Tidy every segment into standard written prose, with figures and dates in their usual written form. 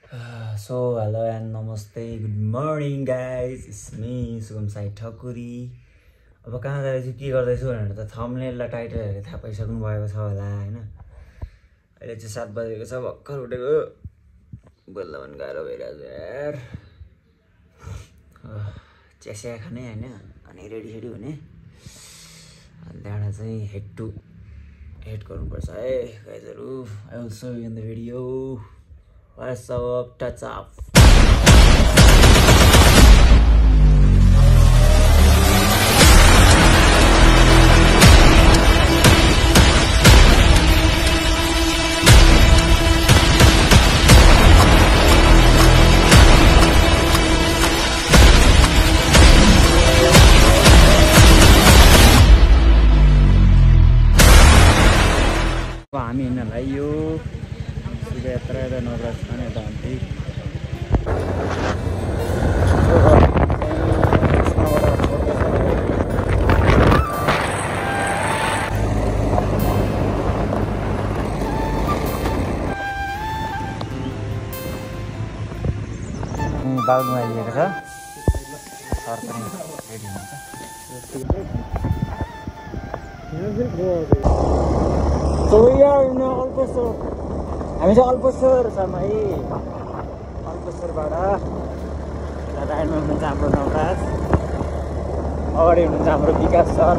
So hello and namaste, good morning guys, it's me Sugam Sai Thakuri. अब कहाँ जाँदैछु के गर्दैछु भनेर त थम्बनेल र टाइटल हेरेर थाहा पाइसक्नु भएको छ होला हैन। अहिले चाहिँ 7 बजेको छ, भर्खर उठेको। बल्ल भन गाह्रो भइरहेछ यार। चिया खाने हैन, अनि रेडी सेडी हुने। अनि त्यहाँबाट चाहिँ हेड गर्नुपर्छ है गाइजहरु। I will show you in the video. What's up, touch up. हामी हिँड्नलाई यो यात्रा र नवराज खाने यता आन्टी बागमा आइएको छ। सर पनि रेडी हुन्छ। So we are in Alpasar. हामी चाहिँ अल्पसर छौँ है। अल्पसरबाट राइडमा हुनुहुन्छ हाम्रो नवराज, अगाडि हुनुहुन्छ हाम्रो विकास सर।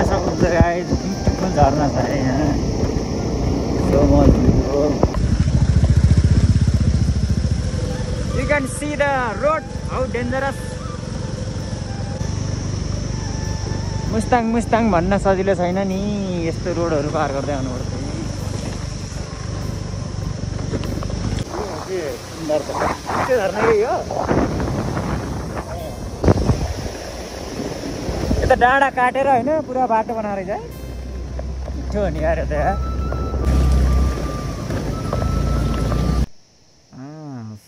सक्नुहुन्छ गाइज, ब्युटिफुल झर्ना छ है यहाँ। So much beautiful. You can see the road, how dangerous. Mustang भन्न सजिलो छैन नि, यस्तो रोडहरू पार गर्दै आउनुपर्छ। यता डाँडा काटेर होइन पुरा बाटो बनाएर चाहिँ मिठो हो नि यार त।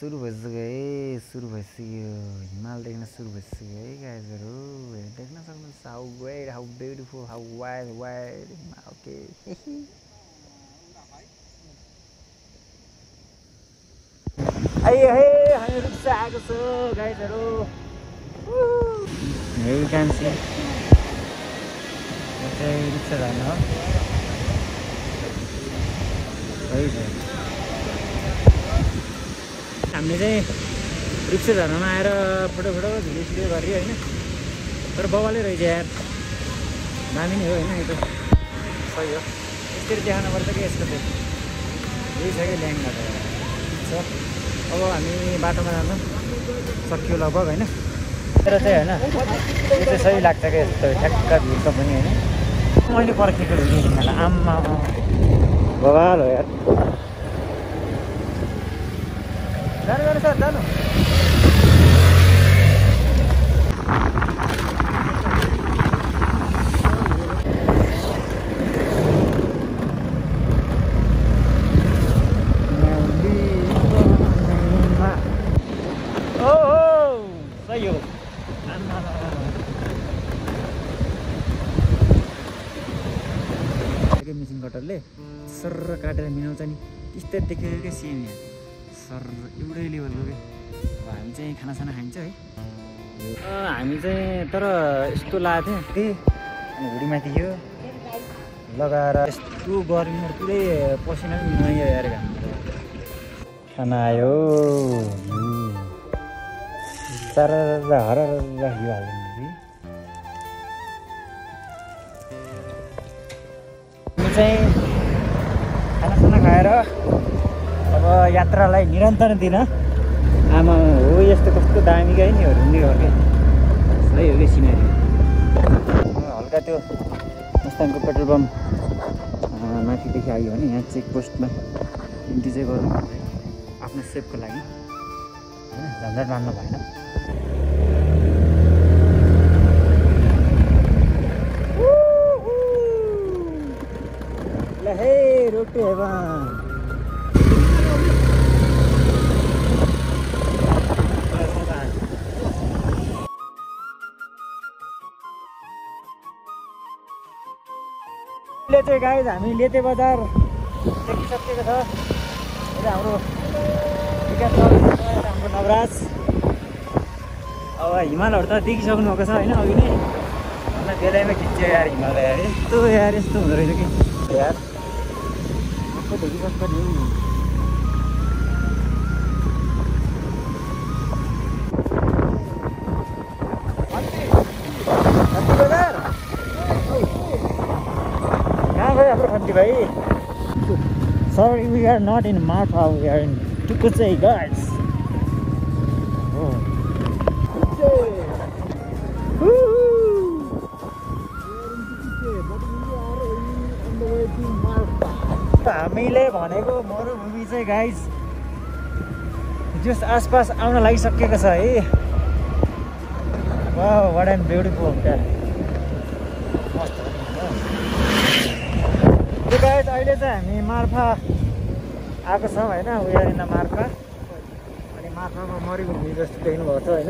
सुरु भइसक्यो हिमाल देख्न सुरु भइसक्यो है गाइजहरु। देख्न सक्नुहुन्छ how great, how beautiful, how wide okay. आइए है हामी रिक्सा आएको छ गाइजहरु। यू क्यान सी चाहिँ रिक्सा जानु हो है। हामीले चाहिँ रिक्सा झर्नमा आएर फोटो भिडियो गरियो होइन। तर बवालै रहेछ यार, दामी नै हो होइन। यो त सही हो, यसरी देखाउनुपर्छ कि यसको चाहिँ यही छ कि ल्याङ्गा त ठिक छ। अब हामी बाटोमा जानु सक्यो लगभग होइन। तर चाहिँ होइन यो चाहिँ सही लाग्छ क्या, यस्तो ठ्याक्क भिडको पनि होइन। मैले पर्खेको भिडियोलाई आम्मा बवाल हो यार। जानु सर जानु। सही हो। मेसिन कटरले सर काटेर मिलाउँछ नि, त्यस्तै देखेको क्या सेम यहाँ सर एउटै लेभलको क्या। अब हामी चाहिँ खानासाना खान्छ है। हामी चाहिँ तर यस्तो लाएको थियौँ अनि भुँडीमाथि यो लगाएर यस्तो गर्मीमा पुरै पसिना पनि नुहाइयो यार घाम। खाना आयो तर हर यो हाल्नु चाहिँ खानासाना खाएर अब यात्रालाई निरन्तर दिन। आमा हो यस्तो कस्तो दामी गयो नि रुन्ने हो क्या। सही हो कि सिनेरी। हल्का त्यो मुस्ताङको पेट्रोल पम्प माथिदेखि आयो भने यहाँ चेकपोस्टमा इन्ट्री चाहिँ गर्नु आफ्नो सेफको लागि होइन, झन्झट मान्नु भएन। ल हे रोड टु हेभन। चाहिँ गाइज हामी लेते बजार देखिसकेको छ। हाम्रो हाम्रो नवराज अब हिमालहरू त देखिसक्नु भएको छ होइन अघि नै अन्त बेलायमा खिच्यो यार हिमाल यार यस्तो हुँदो रहेछ कि यार देखिसक्छ नि कहाँ गयो हाम्रो खन्ती भाइ Sorry, we are not in Marfa, we are in Tukusei, guys. Oh. हामीले भनेको मरुभूमि चाहिँ गाइज जस आसपास आउन लागिसकेको छ है वाउ व्हाट एन ब्युटिफुल क्या मस्त त्यो गाइज अहिले चाहिँ हामी मार्फा आएको छौँ होइन उयो इन मार्फा अनि मार्फामा मरुभूमि जस्तो देख्नुभएको छ होइन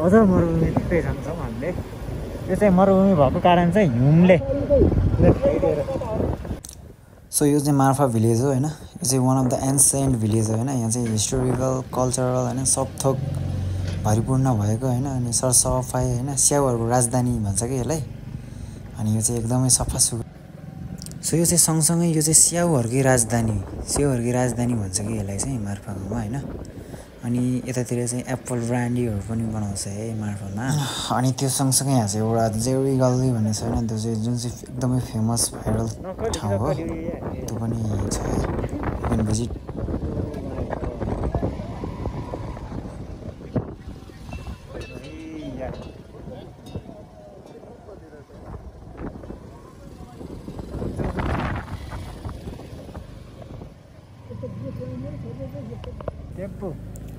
अझ मरुभूमि देख्दै जान्छौँ हामीले यो चाहिँ मरुभूमि भएको कारण चाहिँ हिउँले सो यो चाहिँ मार्फा भिलेज हो होइन यो चाहिँ one of the ancient village हो होइन यहाँ चाहिँ हिस्टोरिकल कल्चरल होइन सब थोक भरिपूर्ण भएको होइन अनि सरसफाइ होइन स्याउहरूको राजधानी भन्छ कि यसलाई अनि यो चाहिँ एकदमै सफा सुग्घर सो यो चाहिँ सँगसँगै यो चाहिँ स्याउहरूकै राजधानी भन्छ कि यसलाई चाहिँ मार्फा गाउँमा होइन अनि यतातिर चाहिँ एप्पल ब्रान्डीहरू पनि बनाउँछ है मार्फामा अनि त्यो सँगसँगै यहाँ चाहिँ एउटा जेउरी गल्ली भन्ने छ होइन त्यो चाहिँ जुन चाहिँ एकदमै फेमस भाइरल ठाउँ हो त्यो पनि छ है भिजिट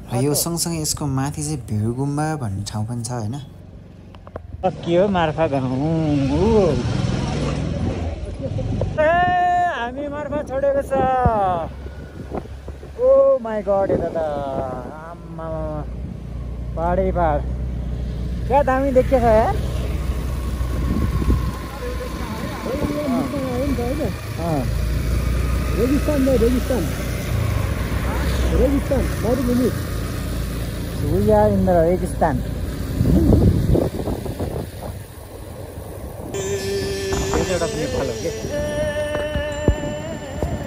र यो सँगसँगै यसको माथि चाहिँ भिर गुम्बा भन्ने ठाउँ पनि छ होइन के हो मार्फा गाउँ हामी मार्फा छोडेको छ ओ माई गड यता त आम्मा पहाडै पहाड क्या दामी देखिएको छ यार रेगिस्तान मरुभूमि We are in the Registan. एउटा पनि फल हो के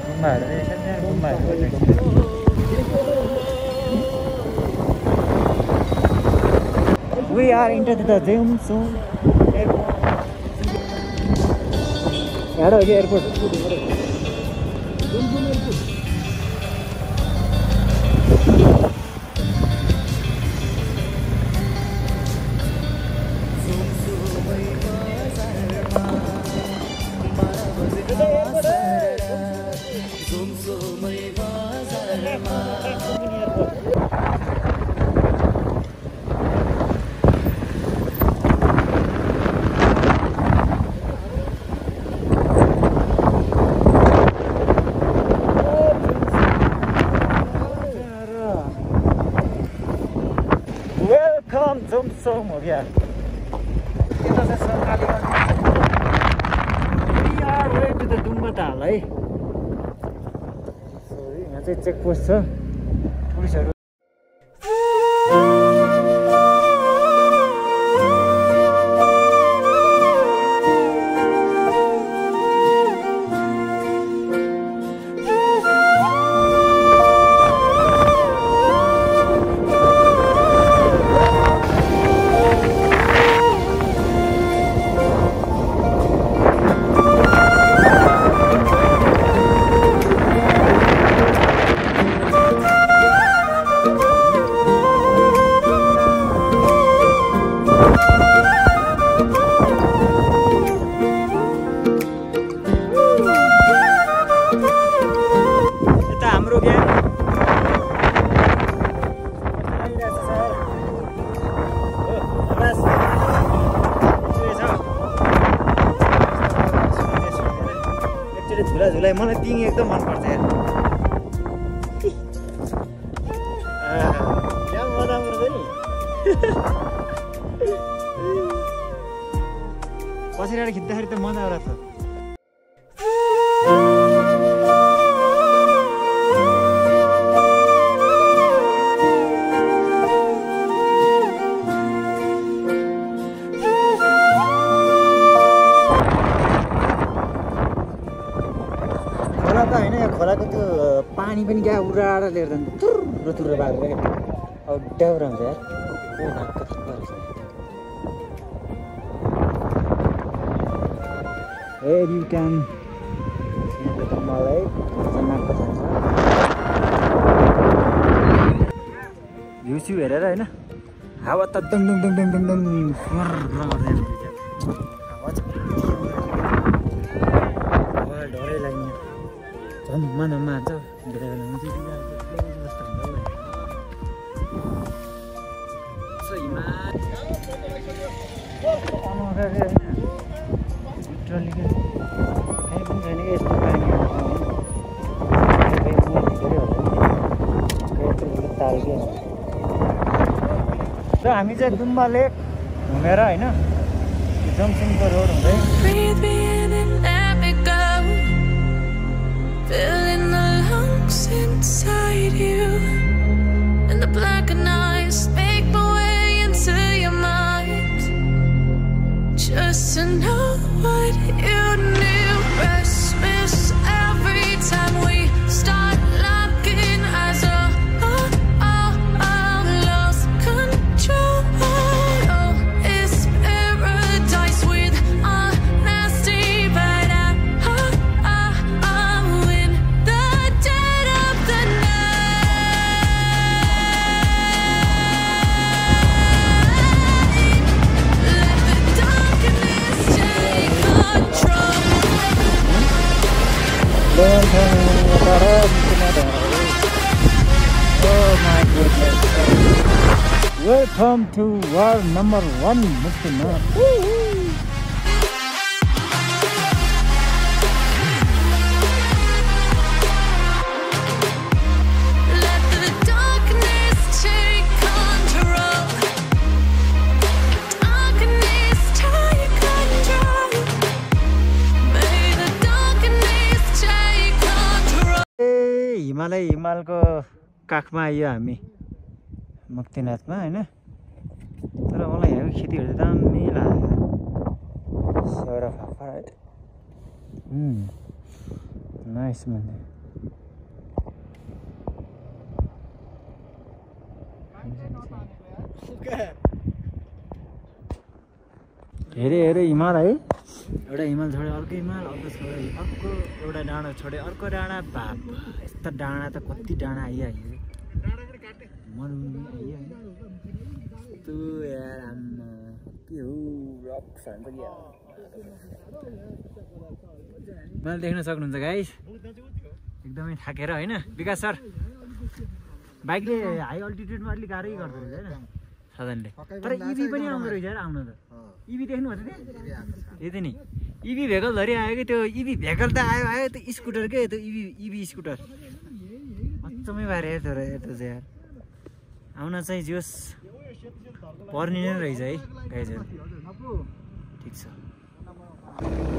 गुम्बाहरू रहेछन् यहाँ गुम्बाहरू We are into the Jomsom airport. यहाँ हो कि एयरपोर्ट Jomsom हो गया यता चाहिँ सरकारले We are way to the डुम्बा ताल है यहाँ चाहिँ चेकपोस्ट छ पुलिसहरू झुला मलाई तिङ एकदम मनपर्छ यार क्या मजा आउँछ नि बसिरहेर खिच्दाखेरि त मजा आउँछ पुरा लिएर जान्छ तुर्रो बारेर क्या अब ड्याउरा हुन्छ यार ओ भाग Here you can see the मलाई जनाको जान्छ भ्यू हेरेर हैन हावा त दङ दङ दङ दङ दङ दङ गर्दै हावा डरै लाग्ने झन् मनमा आन्छ बेला बेला हुन्छ सो हिमाल लिटरली कहीँ पनि छैन कि यस्तो पानीहरू तालके र हामी चाहिँ दुम्बा लेक घुमेर होइन जमसिङको रोड हुँदै Just to know what you knew. Restless every time we start locking eyes. Lost control. Oh, it's paradise with honesty, but I'm in the dead of the night. Let the darkness take control. Oh my goodness. Welcome to world number 1 Muktinath. Let the darkness take control. Darkness take control. May the darkness take control. हिमालको काखमा आइयो हामी मुक्तिनाथमा हैन तर मलाई यहाँको खेतीहरू त दामी लाग्यो सौरा फाफा नाइस माने हेरे हिमाल है एउटा हिमाल छोड्यो अर्को हिमाल अर्को एउटा डाँडा छोड्यो अर्को डाँडा बाप यस्ता डाँडा त कति डाँडा आइयो मन आइयो हैन यस्तो यार आम्मा के हो रक्स हान्छ कि मलाई देख्न सक्नुहुन्छ गाइस एकदमै थाकेर हैन विकास सर बाइकले हाई अल्टिट्युडमा अलिक गाह्रै गर्दो रहेछ हैन साधनले तर इभी पनि आउँदो रहेछ यार आउन त इभी देख्नु भयो त यति नि इभी भेकल धरि आयो कि त्यो इभी भेकल त आयो त्यो स्कुटर के त्यो इभी स्कुटर अचम्मै भएर हेर्दो रहेछ त्यो चाहिँ यार आउन चाहिँ जोस् पर्ने नै रहेछ है गाइजहरू ठिक छ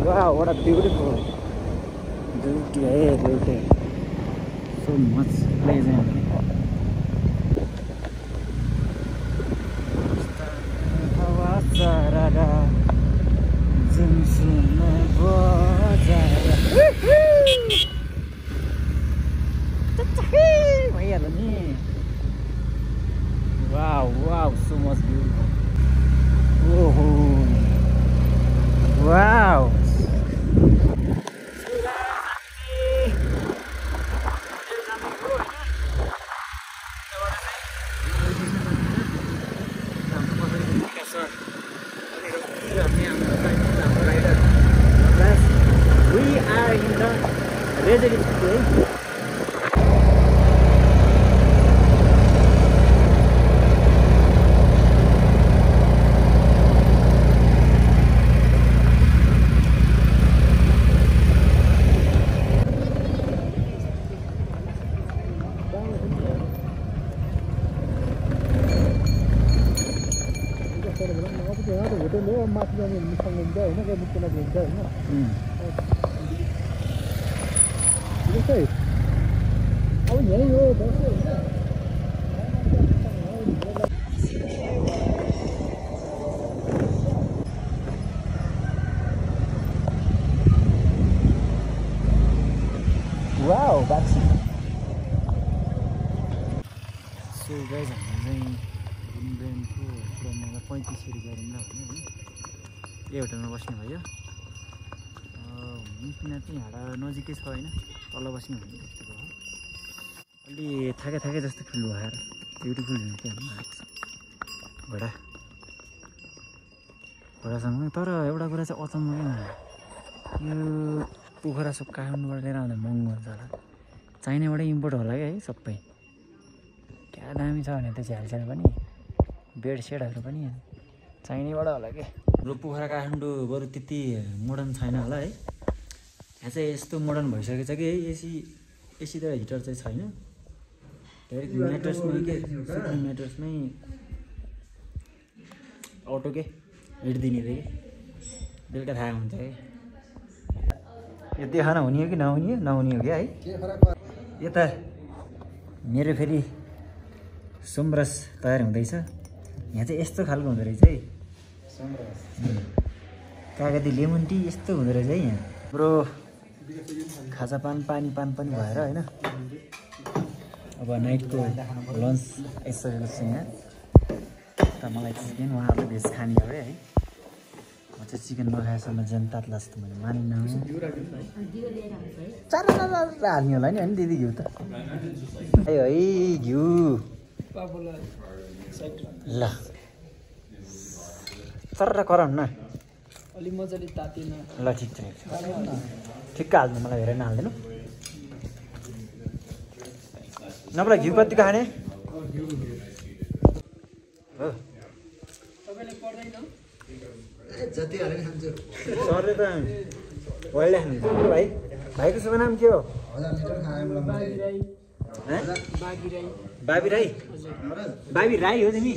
वाह व्हाट अ ब्युटिफुल ब्युटी है ब्युटी सो मच प्लेजेन्ट हवा सारा झुमझुम बजाएर भइहाल्यो नि Wow, so much beautiful. Oh, wow. We are in the residence. Wow, that's चाहिँ गाइज हामीले चाहिँ रुम रेन्टको पुरानो 35 गरिँदा हुने होइन यही होटलमा बस्ने भयो मिना चाहिँ हाडा नजिकै छ होइन तल बस्ने भन्ने जस्तो भयो अलि थाके जस्तो फिल भयो यार ब्युटिफुल भ्यू के आएको छ घोडासँग तर एउटा कुरा चाहिँ अचम्म के यो पोखरा सब काठमाडौँबाट लिएर आउँदा महँगो हुन्छ होला चाइनाबाटै इम्पोर्ट होला क्या है सबै क्या दामी छ भने त्यो झ्यालस्याल पनि बेडसेडहरू पनि चाइनाबाट होला कि हाम्रो पोखरा काठमाडौँ बरु त्यति मोडर्न छैन होला है यहाँ चाहिँ यस्तो मोडर्न भइसकेको छ कि एसी त हिटर चाहिँ छैन डाइरेक्ट म्याट्रेसमै के सुत्ने म्याट्रेसमै अटो के हिँड्दिने रे बेलुका थाहा हुन्छ कि यो देखान हुने हो कि नहुने हो क्या है यता मेरो फेरि सोमरस तयार हुँदैछ यहाँ चाहिँ यस्तो खालको हुँदो रहेछ है कागती लेमन टी यस्तो हुँदो रहेछ है यहाँ हाम्रो खाजापान पानीपान पनि भएर होइन अब नाइटको लन्च आइसकेको छ यहाँ त मलाई चिकन उहाँहरूले भेज खाने हो है म चाहिँ चिकन नखाएसम्म जनता जस्तो मैले मानिनँ चार हाल्ने होला नि होइन दिदी घिउ त है घिउ ल चर्रा कराउनु न अलि मजाले तातेन ल ठिक छ ठिक्क हाल्नु मलाई हेरेर नहाल्दिनु नभए घिउ कति खाने हो तपाईले पर्दैन जति हाले खान्छु सरले त वाइल्ड खानुहुन्छ भाइ भाइको शुभ नाम के हो 1000 लिटर खाए बाबी राई बाबी राई हो तिमी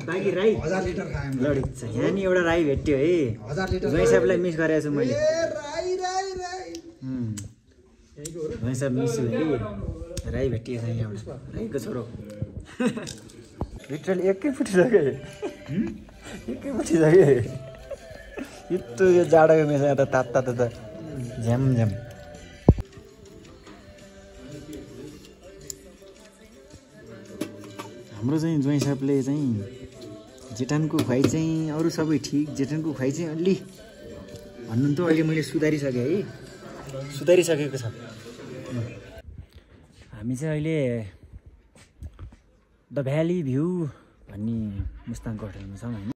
बाबी राई 1000 लिटर खाए लडी छ यहाँ नि एउटा राई भेट्यो है 1000 लिटर भाइ साहबलाई मिस गरेको छु मैले भाइ साहब मिस छु है राई भेटिएको छ यहाँ एउटा राईको छोरो लिटरली एकै फुटिसक्यो यत्रो यो जाडोको मेसा त तात्ता त झ्याम हाम्रो चाहिँ ज्वाइँ साहबले चाहिँ जेठानको खुवाइ चाहिँ अरू सबै ठिक जेठानको खुवाइ चाहिँ अलि भन्नु त अहिले मैले सुधारिसकेँ है सुधारिसकेको छ हामी चाहिँ अहिले द भ्याली भ्यू भन्ने मुस्ताङको होटलमा छौँ होइन